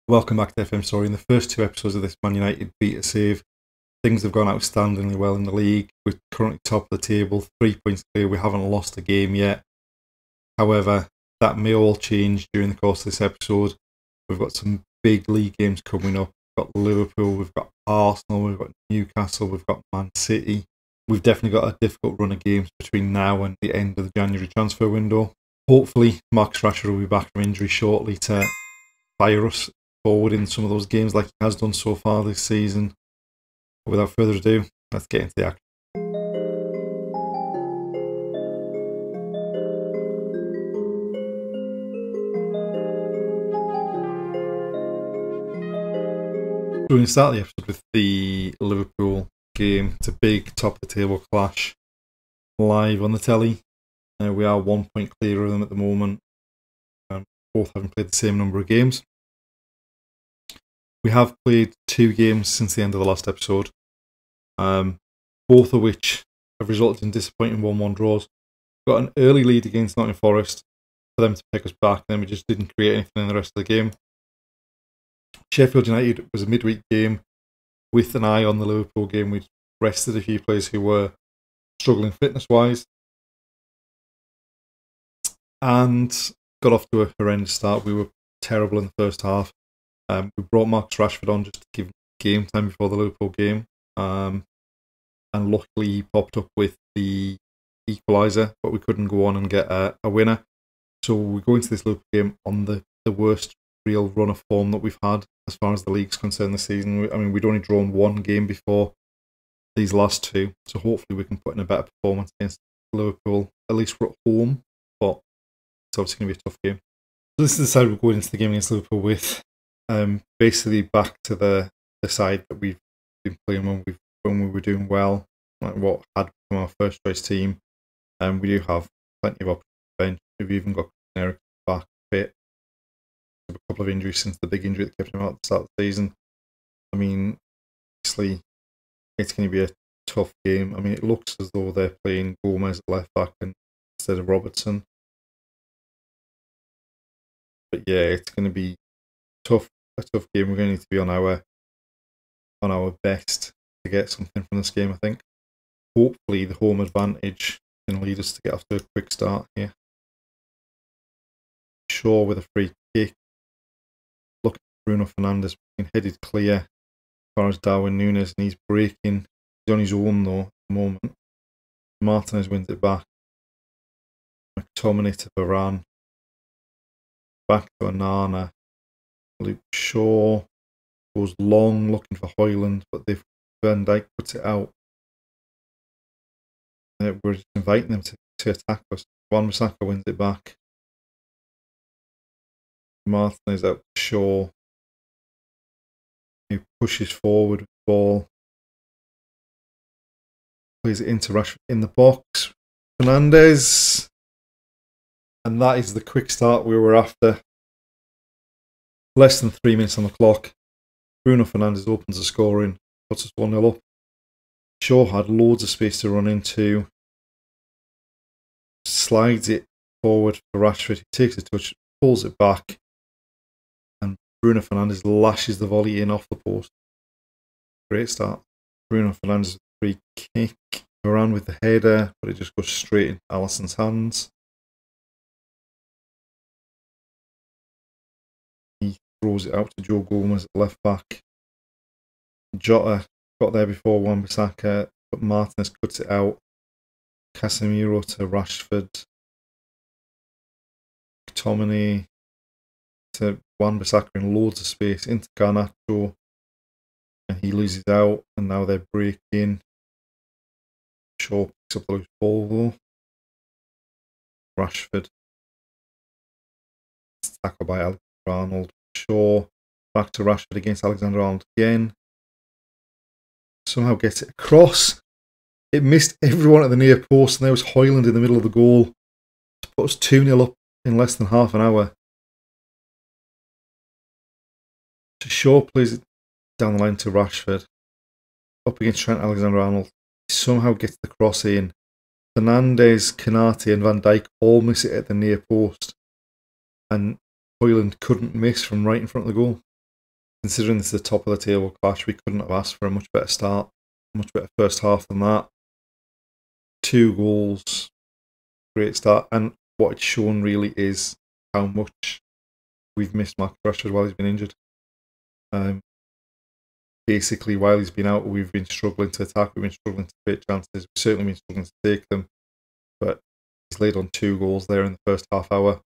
Welcome back to FM Story. In the first two episodes of this Man United beat a save, things have gone outstandingly well in the league. We're currently top of the table, 3 points clear. We haven't lost a game yet. However, that may all change during the course of this episode. We've got some big league games coming up. We've got Liverpool, we've got Arsenal, we've got Newcastle, we've got Man City. We've definitely got a difficult run of games between now and the end of the January transfer window. Hopefully, Marcus Rashford will be back from injury shortly to fire us forward in some of those games like he has done so far this season. But without further ado, let's get into the action. We're going to start the episode with the Liverpool game. It's a big top of the table clash live on the telly. We are 1 point clear of them at the moment. Both having played the same number of games. We have played 2 games since the end of the last episode, both of which have resulted in disappointing 1-1 draws. We got an early lead against Nottingham Forest for them to pick us back, then we just didn't create anything in the rest of the game. Sheffield United was a midweek game with an eye on the Liverpool game. We'd rested a few players who were struggling fitness-wise and got off to a horrendous start. We were terrible in the first half. We brought Marcus Rashford on just to give him game time before the Liverpool game. And luckily he popped up with the equaliser, but we couldn't go on and get a winner. So we go into this Liverpool game on the worst real run of form that we've had as far as the league's concerned this season. We'd only drawn 1 game before these last 2. So hopefully we can put in a better performance against Liverpool. At least we're at home, but it's obviously going to be a tough game. So this is the side we're going into the game against Liverpool with. Basically back to the side that we've been playing when we were doing well, like what had become our first choice team. We do have plenty of options to bench. We've even got Eric back fit. A couple of injuries since the big injury that kept him out at the start of the season. Obviously it's going to be a tough game. It looks as though they're playing Gomez at left back instead of Robertson. But yeah, it's going to be a tough game. We're going to need to be on our best to get something from this game, I think. Hopefully the home advantage can lead us to get off to a quick start here. Shaw with a free kick. Look at Bruno Fernandes being headed clear as far as Darwin Núñez, and he's breaking. He's on his own though at the moment. Martinez wins it back. McTominay to Varane. Back to Onana. Luke Shaw goes long looking for Højlund, but Van Dijk puts it out. We're just inviting them to attack us. Wan-Bissaka wins it back. Martinez out to Shaw. He pushes forward with the ball. Plays it into Rashford in the box. Fernandes. And that is the quick start we were after. Less than 3 minutes on the clock. Bruno Fernandes opens the scoring, puts us 1-0 up. Shaw had loads of space to run into. Slides it forward for Rashford. He takes a touch, pulls it back. And Bruno Fernandes lashes the volley in off the post. Great start. Bruno Fernandes with a free kick. Varane with the header, but it just goes straight into Alisson's hands. Throws it out to Joe Gomez at left back. Jota got there before Wan-Bissaka, but Martinez cuts it out. Casemiro to Rashford. McTominay to Wan-Bissaka in loads of space into Garnacho, and he loses out, and now they're breaking. Shaw picks up the loose ball though. Rashford. It's tackled by Alexander-Arnold. Shaw back to Rashford against Alexander-Arnold again. Somehow gets it across. It missed everyone at the near post, and there was Højlund in the middle of the goal to put us 2-0 up in less than half an hour. So Shaw plays it down the line to Rashford. Up against Trent Alexander-Arnold. He somehow gets the cross in. Fernandes, Konate and Van Dijk all miss it at the near post. And Højlund couldn't miss from right in front of the goal. considering this is the top of the table clash, we couldn't have asked for a much better start, a much better first half than that. 2 goals, great start, and what it's shown really is how much we've missed Mark Rashford while he's been injured. Basically, while he's been out, we've been struggling to attack, we've been struggling to create chances, we've certainly been struggling to take them, but he's laid on 2 goals there in the first half hour.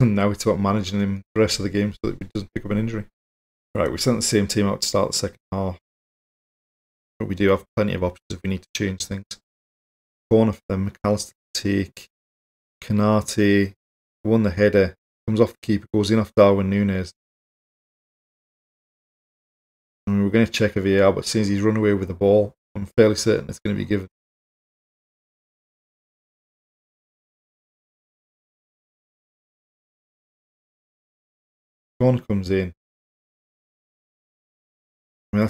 And now it's about managing him the rest of the game so that he doesn't pick up an injury. Right, we sent the same team out to start the second half, but we do have plenty of options if we need to change things. Corner for them, McAllister take, Kanate won the header, comes off the keeper, goes in off Darwin Núñez. And we were going to check a VAR, but since he's run away with the ball, I'm fairly certain it's going to be given. Corner comes in. I mean,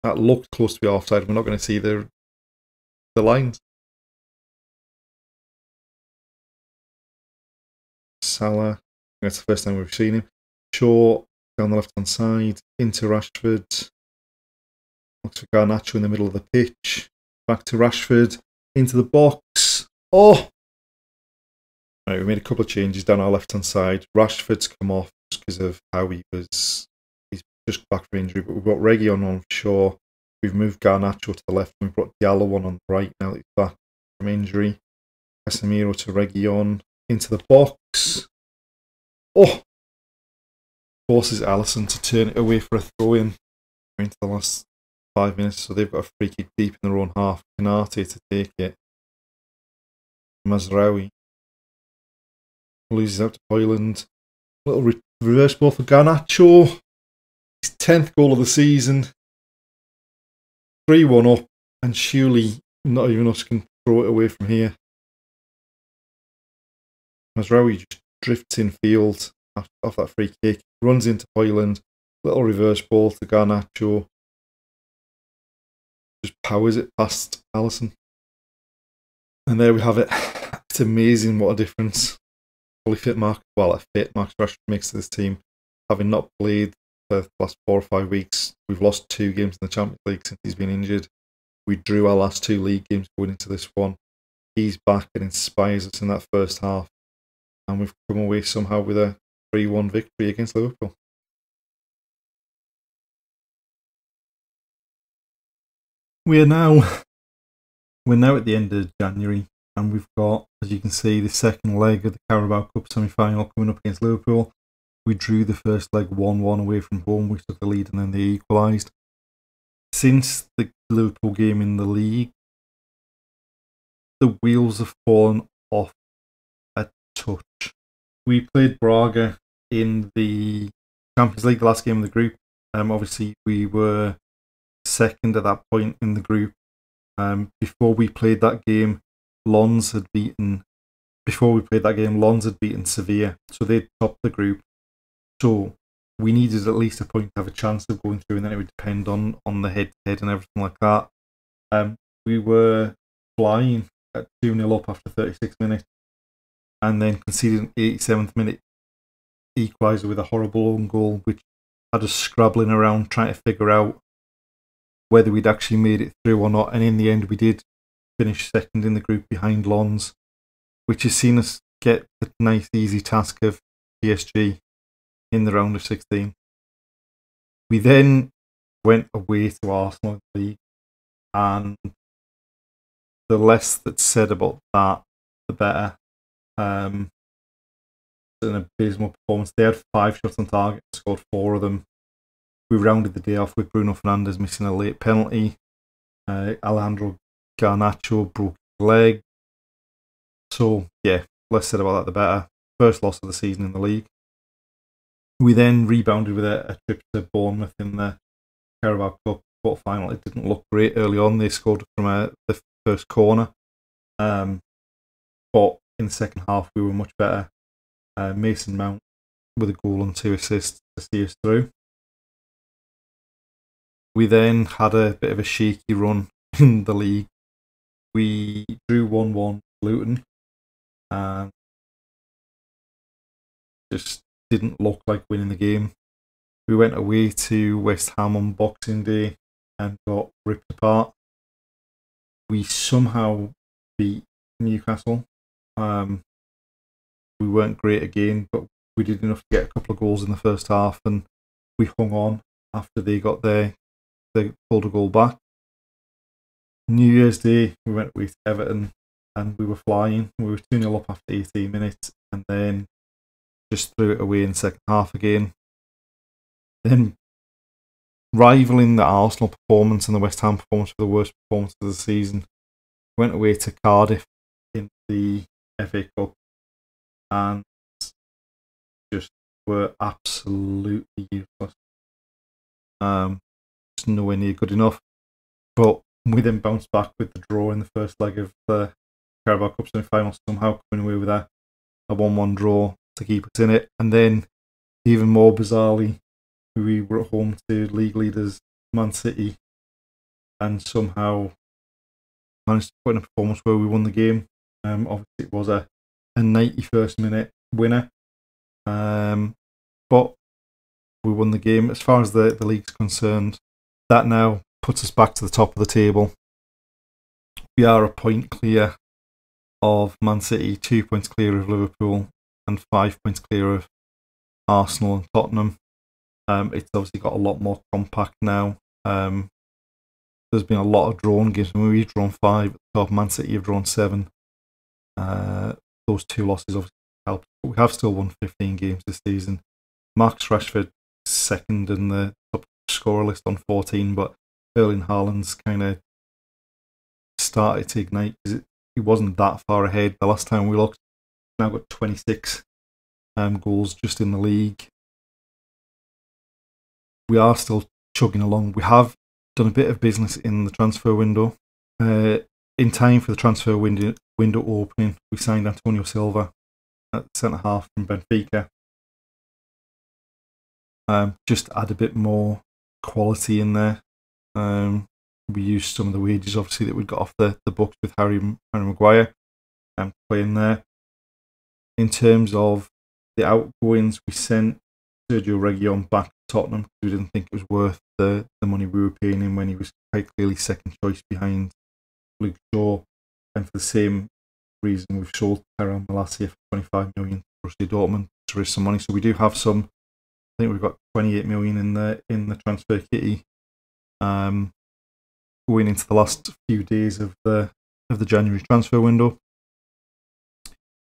that looked close to be offside. We're not going to see the lines. Salah, that's the first time we've seen him. Shaw down the left hand side, into Rashford. Looks for Garnacho in the middle of the pitch. Back to Rashford, into the box. Oh! Right, we made a couple of changes down our left hand side. Rashford's come off just because of how he's just back from injury, but we've got Reguilón on for Shaw. We've moved Garnacho to the left and we've brought Diallo on the right now that he's back from injury. Casemiro to Reguilón, into the box. Oh! Forces Alisson to turn it away for a throw-in into the last 5 minutes, so they've got a free kick deep in their own half. Kanate to take it. Mazraoui loses out to Højlund. Little reverse ball for Garnacho. His 10th goal of the season. 3-1 up, and surely not even us can throw it away from here. Mazraoui just drifts in field off that free kick, runs into Højlund, little reverse ball to Garnacho, just powers it past Alisson. And there we have it. It's amazing what a difference a fit Marcus Rashford makes to this team. Having not played the last 4 or 5 weeks, we've lost 2 games in the Champions League since he's been injured. We drew our last 2 league games going into this one. He's back and inspires us in that first half. And we've come away somehow with a 3-1 victory against Liverpool. We're now at the end of January, and we've got, as you can see, the second leg of the Carabao Cup semi-final coming up against Liverpool. We drew the first leg 1-1 away from home. We took the lead and then they equalised. Since the Liverpool game in the league, the wheels have fallen off a touch. We played Braga in the Champions League, the last game of the group. Obviously, we were second at that point in the group. Before we played that game, Lens had beaten Sevilla, so they topped the group. So we needed at least a point to have a chance of going through, and then it would depend on the head-to-head and everything like that. We were flying at 2-0 up after 36 minutes, and then conceded an 87th minute equaliser with a horrible own goal, which had us scrabbling around trying to figure out whether we'd actually made it through or not. And in the end, we did finish second in the group behind Lens, which has seen us get the nice, easy task of PSG in the round of 16. We then went away to Arsenal in the league, and the less that's said about that, the better. An abysmal performance. They had 5 shots on target, scored 4 of them. We rounded the day off with Bruno Fernandes missing a late penalty. Alejandro Garnacho broke his leg. So, yeah, less said about that, the better. First loss of the season in the league. We then rebounded with a trip to Bournemouth in the Carabao Cup quarter-final. It didn't look great early on. They scored from the first corner. But in the second half, we were much better. Mason Mount with a goal and 2 assists to see us through. We then had a bit of a shaky run in the league. We drew 1-1 Luton. just didn't look like winning the game. We went away to West Ham on Boxing Day and got ripped apart. We somehow beat Newcastle. We weren't great again, but we did enough to get a couple of goals in the first half, and we hung on after they got there. They pulled a goal back. New Year's Day, we went away to Everton, and we were flying. We were 2-0 up after 18 minutes, and then just threw it away in the second half again. Then, rivaling the Arsenal performance and the West Ham performance for the worst performance of the season, went away to Cardiff in the FA Cup and just were absolutely useless. Just nowhere near good enough. But we then bounced back with the draw in the first leg of the Carabao Cup semi-final, somehow coming away with a 1-1 draw to keep us in it. And then, even more bizarrely, we were at home to league leaders Man City and somehow managed to put in a performance where we won the game. Obviously, it was a 91st minute winner, but we won the game. As far as the league's concerned, that now puts us back to the top of the table. We are a point clear of Man City, 2 points clear of Liverpool, and 5 points clear of Arsenal and Tottenham. It's obviously got a lot more compact now. There's been a lot of drawn games. We've drawn 5 at the top. Man City have drawn 7. Those 2 losses obviously helped. But we have still won 15 games this season. Marcus Rashford second in the top scorer list on 14, but Erling Haaland's kind of started to ignite because he wasn't that far ahead the last time we looked. Now got 26 goals just in the league. We are still chugging along. We have done a bit of business in the transfer window. In time for the transfer window opening, we signed Antonio Silva at centre half from Benfica. Just to add a bit more quality in there. We used some of the wages, obviously, that we got off the books with Harry Maguire playing there. In terms of the outgoings, we sent Sergio Reguilon back to Tottenham because we didn't think it was worth the money we were paying him when he was quite clearly second choice behind Luke Shaw. And for the same reason, we've sold Tyrone Malacia for 25 million to Borussia Dortmund to raise some money. So we do have some. I think we've got 28 million in the transfer kitty. Going into the last few days of the January transfer window,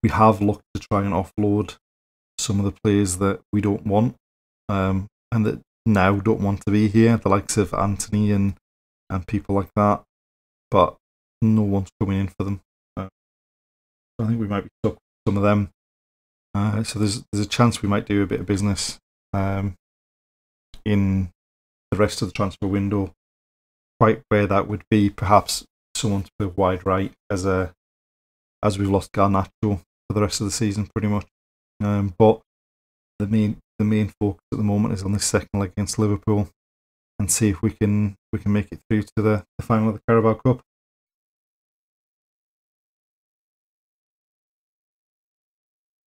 we have looked to try and offload some of the players that we don't want, and that now don't want to be here, the likes of Anthony and people like that. But no one's coming in for them. I think we might be stuck with some of them. So there's a chance we might do a bit of business in the rest of the transfer window. Quite where that would be, perhaps someone to play wide right as we've lost Garnacho for the rest of the season, pretty much. But the main focus at the moment is on this second leg against Liverpool, and see if we can make it through to the final of the Carabao Cup.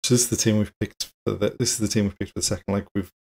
So this is the team we've picked for the second leg. We've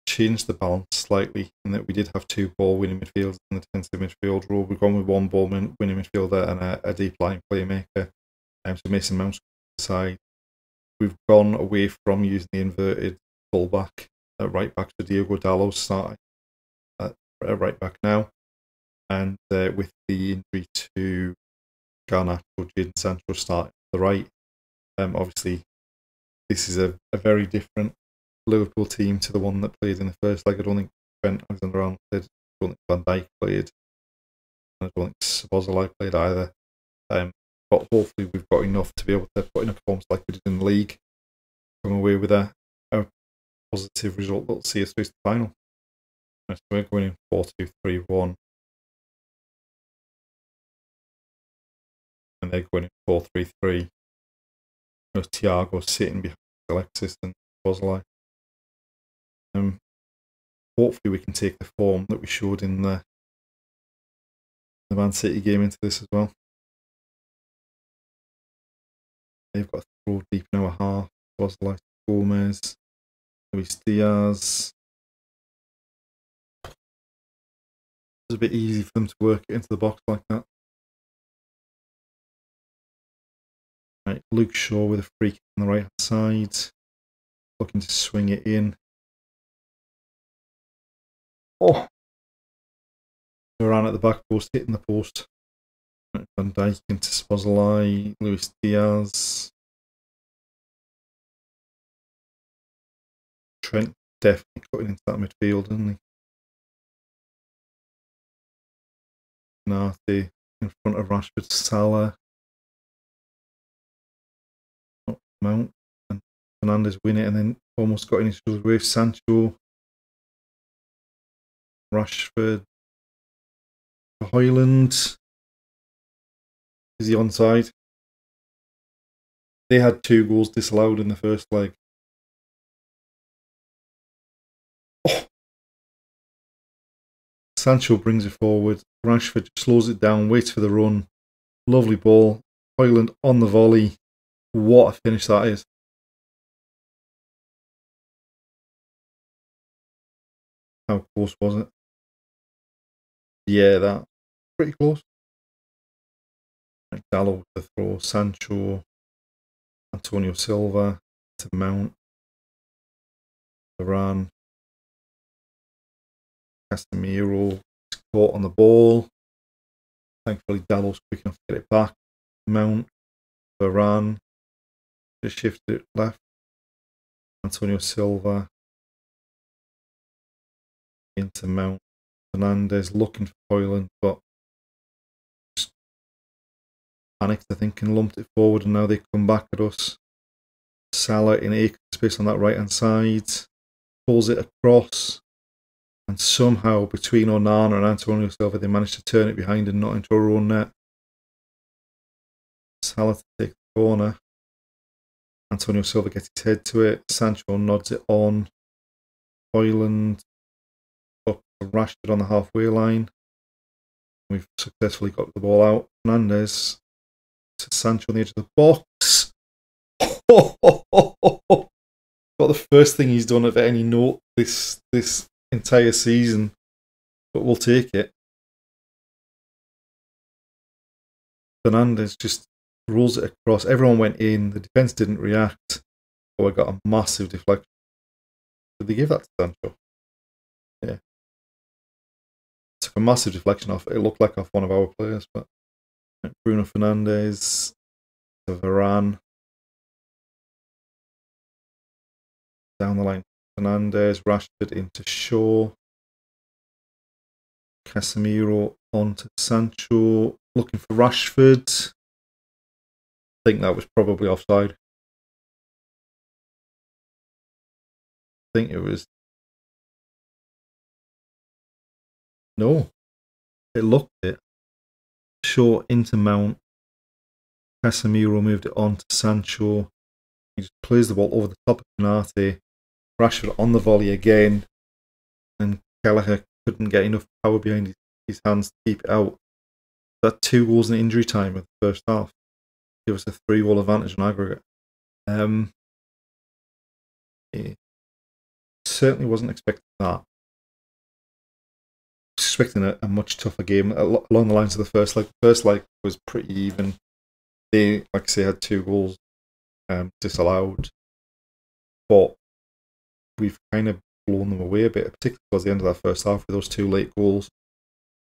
changed the balance slightly in that we did have 2 ball-winning midfielders in the defensive midfield role. We've gone with 1 ball-winning midfielder and a deep-lying playmaker. So Mason Mount's side. We've gone away from using the inverted full-back at right-back, so Diogo Dalot starting at right-back now. And with the injury to Garnacho, Jadon Sancho starting at the right. Obviously, this is a very different Liverpool team to the one that played in the first leg. I don't think Trent Alexander-Arnold played. I don't think Van Dijk played. I don't think Szoboszlai played either. But hopefully we've got enough to be able to put in a performance like we did in the league, come away with a positive result that will see us through to the final. So we're going in 4-2-3-1. And they're going in 4-3-3. With Thiago sitting behind Alexis and Szoboszlai. Hopefully we can take the form that we showed in the Man City game into this as well. They've got to throw deep now a half. Szoboszlai Gomez, Luis Diaz. It was a bit easy for them to work it into the box like that. Right, Luke Shaw with a free kick on the right hand side, looking to swing it in. Oh! Varane at the back post, hitting the post. Van Dijk into Szoboszlai, Luis Diaz. Trent definitely cutting into that midfield, isn't he? Nati in front of Rashford, Salah. Mount and Fernandes win it and then almost got in each other's way. Sancho, Rashford, Højlund. Is he onside? They had 2 goals disallowed in the first leg. Oh. Sancho brings it forward. Rashford slows it down, waits for the run. Lovely ball. Højlund on the volley. What a finish that is. How close was it? Yeah, that pretty close. Dallo with the throw. Sancho, Antonio Silva to Mount. Varane. Casemiro caught on the ball. Thankfully, Dallo's quick enough to get it back. Mount. Varane. Just shifted it left. Antonio Silva. Into Mount. Fernandes looking for Højlund, but just panicked, I think, and lumped it forward, and now they come back at us. Salah in acre space on that right hand side, pulls it across, and somehow between Onana and Antonio Silva they managed to turn it behind and not into our own net. Salah to take the corner. Antonio Silva gets his head to it. Sancho nods it on. Højlund up to Rashford on the halfway line. We've successfully got the ball out. Fernandes to Sancho on the edge of the box. Got the first thing he's done of any note this entire season, but we'll take it. Fernandes just rolls it across. Everyone went in. The defence didn't react. Oh, I got a massive deflection. Did they give that to Sancho? Yeah. Took a massive deflection off. It looked like off one of our players, but Bruno Fernandes to Varane. Down the line, Fernandes, Rashford into Shaw. Casemiro onto Sancho. Looking for Rashford. I think that was probably offside. I think it was. No. It looked it. Shaw into Mount. Casemiro moved it on to Sancho. He just plays the ball over the top of Konate. Rashford on the volley again. And Gallagher couldn't get enough power behind his hands to keep it out. That 2 goals in injury time in the first half. Give us a 3-goal advantage on aggregate. Certainly wasn't expecting that. Expecting a much tougher game along the lines of the first leg. The first leg was pretty even. They, like I say, had 2 goals disallowed, but we've kind of blown them away a bit, particularly towards the end of that first half with those 2 late goals.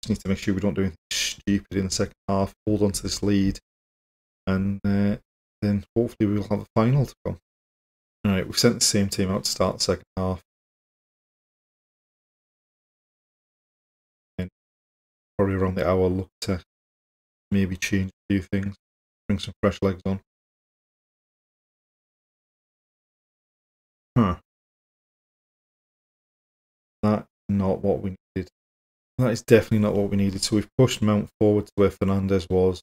Just need to make sure we don't do anything stupid in the second half, hold on to this lead, and then hopefully we'll have a final to come. Alright, we've sent the same team out to start the second half. And probably around the hour look to maybe change a few things, bring some fresh legs on. That's not what we needed. That is definitely not what we needed. So we've pushed Mount forward to where Fernandes was.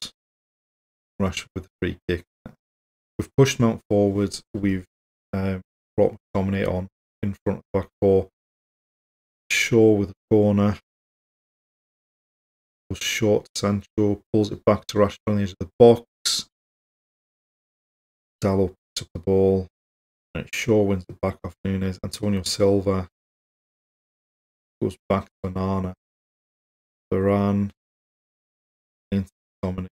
Rashford with the free kick. We've pushed Mount forward. We've brought McTominay on in front of the back 4. Shaw with the corner. Goes short to Sancho. Pulls it back to Rashford on the edge of the box. Dallo picks up the ball. Shaw wins it back off Nunes. Antonio Silva goes back to Onana. Varane into Dominic.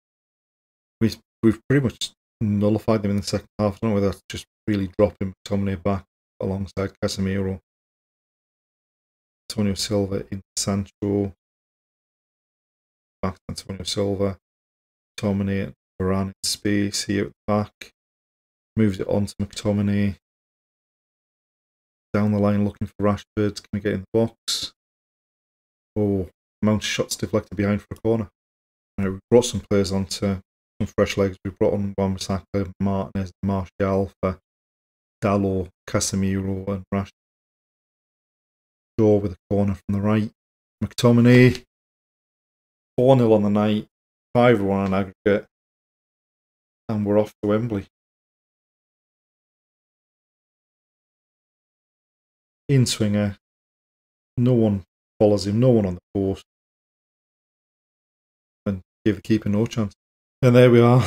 We've pretty much nullified them in the second half. I don't know whether that's just really dropping McTominay back alongside Casemiro. Antonio Silva into Sancho. Back to Antonio Silva. McTominay and Varane in space here at the back. Moves it on to McTominay. Down the line looking for Rashford. Can we get in the box? Oh, Mount shots deflected behind for a corner. We brought some players onto some fresh legs. We brought on Wan-Bissaka, Martinez, Martial for Dalot, Casemiro and Rashford. Shaw with a corner from the right. McTominay. 4-0 on the night. 5-1 on aggregate. And we're off to Wembley. In swinger. No one follows him. No one on the post. And give the keeper no chance. And there we are.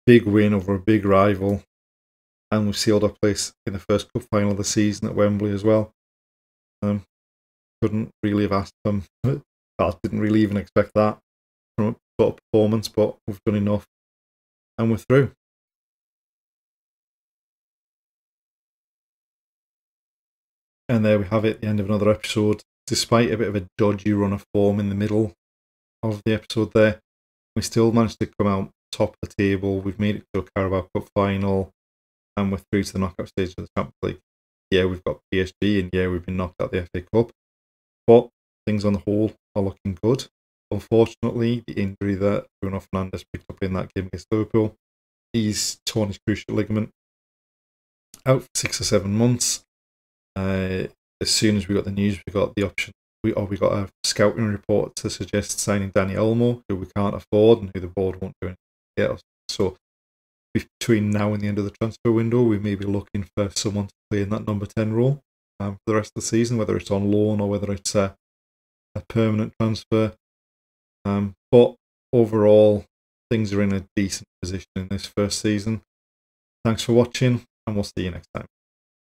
Big win over a big rival. And we've sealed our place in the first cup final of the season at Wembley as well. Couldn't really have asked them. I didn't really even expect that from a sort of performance, but we've done enough. And we're through. And there we have it, the end of another episode. Despite a bit of a dodgy run of form in the middle of the episode there, we still managed to come out top of the table. We've made it to a Carabao Cup final, and we're through to the knockout stage of the Champions League. Yeah, we've got PSG, and yeah, we've been knocked out of the FA Cup. But things on the whole are looking good. Unfortunately, the injury that Bruno Fernandes picked up in that game against Liverpool, he's torn his cruciate ligament. Out for 6 or 7 months. As soon as we got the news, we got the option. We got a scouting report to suggest signing Danny Elmo, who we can't afford and who the board won't do anything else. So between now and the end of the transfer window, we may be looking for someone to play in that number 10 role for the rest of the season, whether it's on loan or whether it's a permanent transfer. But overall, things are in a decent position in this first season. Thanks for watching, and we'll see you next time.